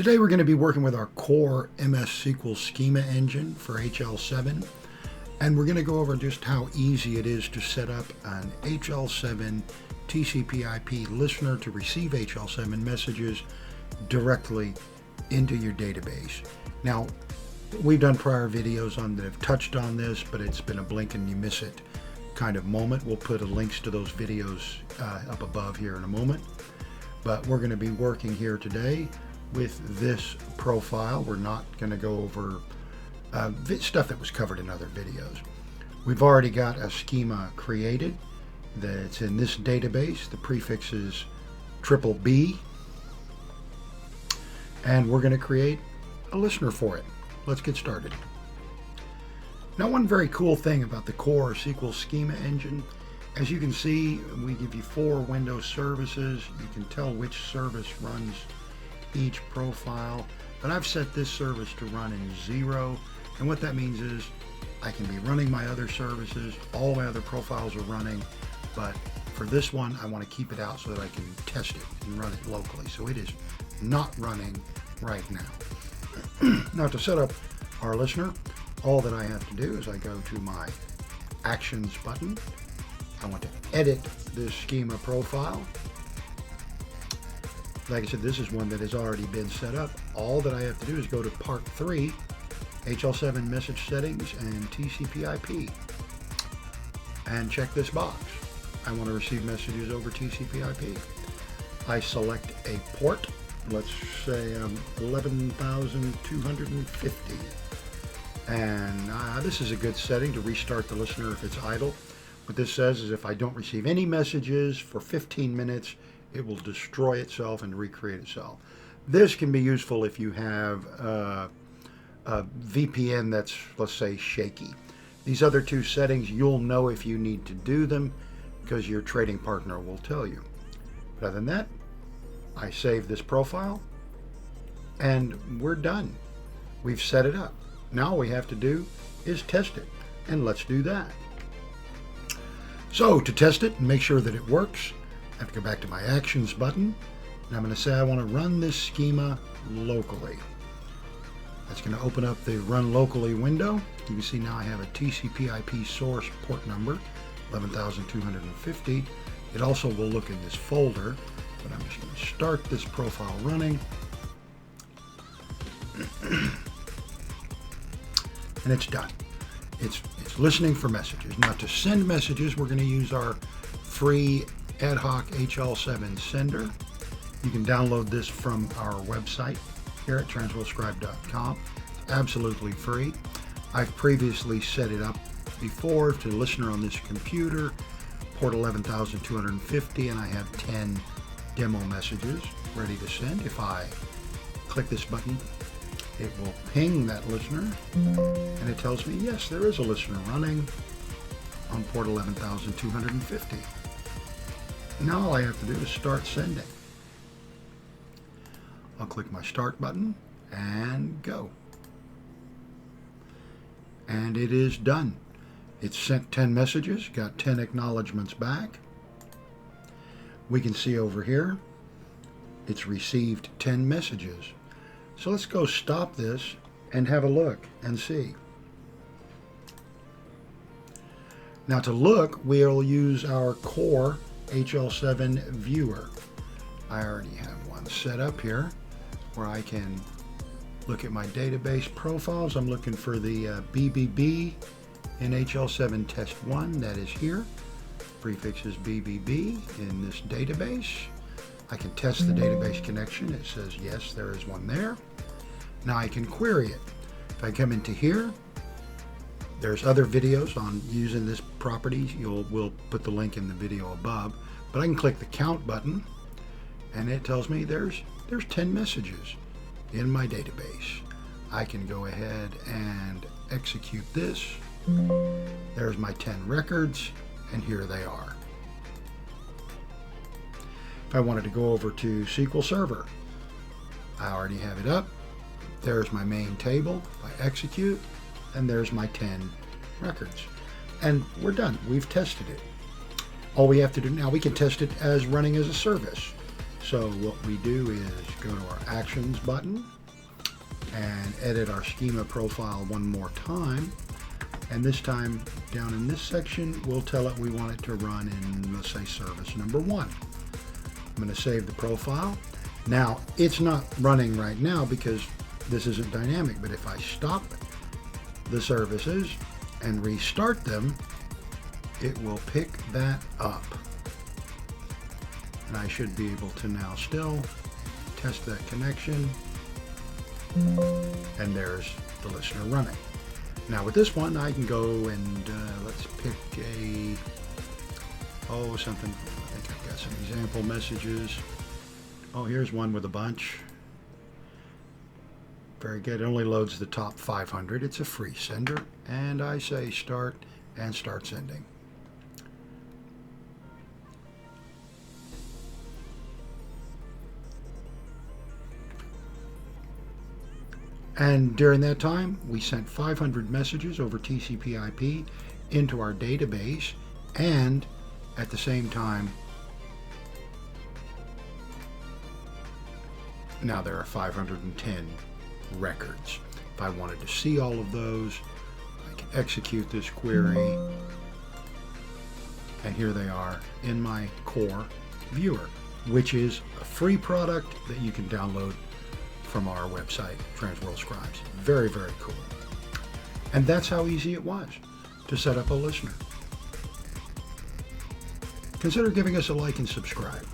Today we're going to be working with our core MS SQL schema engine for HL7, and we're going to go over just how easy it is to set up an HL7 TCP IP listener to receive HL7 messages directly into your database. Now, we've done prior videos that have touched on this, but it's been a blink and you miss it kind of moment. We'll put links to those videos up above here in a moment. But we're going to be working here today with this profile. We're not going to go over stuff that was covered in other videos. We've already got a schema created that's in this database. The prefix is BBB, and we're going to create a listener for it. Let's get started. Now, one very cool thing about the core SQL schema engine, as you can see, we give you 4 Windows services. You can tell which service runs each profile, but I've set this service to run in 0, and what that means is I can be running my other services, all my other profiles are running, but for this one I want to keep it out so that I can test it and run it locally. So it is not running right now. Now, to set up our listener, all that I have to do is I go to my Actions button. I want to edit this schema profile. Like I said, this is one that has already been set up. All that I have to do is go to Part 3, HL7 Message Settings and TCP IP, and check this box. I want to receive messages over TCP IP. I select a port, let's say 11,250. And this is a good setting to restart the listener if it's idle. What this says is if I don't receive any messages for 15 minutes, it will destroy itself and recreate itself. This can be useful if you have a VPN that's, let's say, shaky. These other 2 settings, you'll know if you need to do them because your trading partner will tell you. But other than that, I save this profile and we're done. We've set it up. Now all we have to do is test it, and let's do that. So to test it and make sure that it works, I have to go back to my Actions button, and I'm going to say I want to run this schema locally. That's going to open up the Run Locally window. You can see now I have a TCP IP source port number, 11,250. It also will look in this folder, but I'm just going to start this profile running. And it's done. It's listening for messages. Now, to send messages, we're going to use our free ad hoc HL7 sender. You can download this from our website here at transwellscribe.com. It's absolutely free. I've previously set it up before to listener on this computer, port 11,250, and I have 10 demo messages ready to send. If I click this button, it will ping that listener, and it tells me, yes, there is a listener running on port 11,250. Now all I have to do is start sending. I'll click my Start button and go. And it is done. It's sent 10 messages, got 10 acknowledgments back. We can see over here, it's received 10 messages. So let's go stop this and have a look and see. Now, to look, we'll use our core HL7 viewer. I already have one set up here where I can look at my database profiles. I'm looking for the BBB in HL7 test 1. That is here. Prefix is BBB in this database. I can test the database connection. It says yes, there is one there. Now I can query it. If I come into here, there's other videos on using this property. We'll put the link in the video above, but I can click the count button and it tells me there's 10 messages in my database. I can go ahead and execute this. There's my 10 records, and here they are. If I wanted to go over to SQL Server, I already have it up. There's my main table. I execute, and there's my 10 records. And we're done. We've tested it. All we have to do now, we can test it as running as a service. So what we do is go to our Actions button and edit our schema profile one more time. And this time, down in this section, we'll tell it we want it to run in, let's say, service number 1. I'm going to save the profile. Now, it's not running right now because this isn't dynamic, but if I stop the services and restart them, it will pick that up. And I should be able to now still test that connection. And there's the listener running. Now with this one, I can go and let's pick something. I think I've got some example messages. Oh, here's one with a bunch. Very good. It only loads the top 500. It's a free sender. And I say start and start sending. And during that time, we sent 500 messages over TCP/IP into our database, and at the same time, now there are 510 records. If I wanted to see all of those, I can execute this query, and here they are in my core viewer, which is a free product that you can download from our website, Transworld Scribes. Very, very cool. And that's how easy it was to set up a listener. Consider giving us a like and subscribe.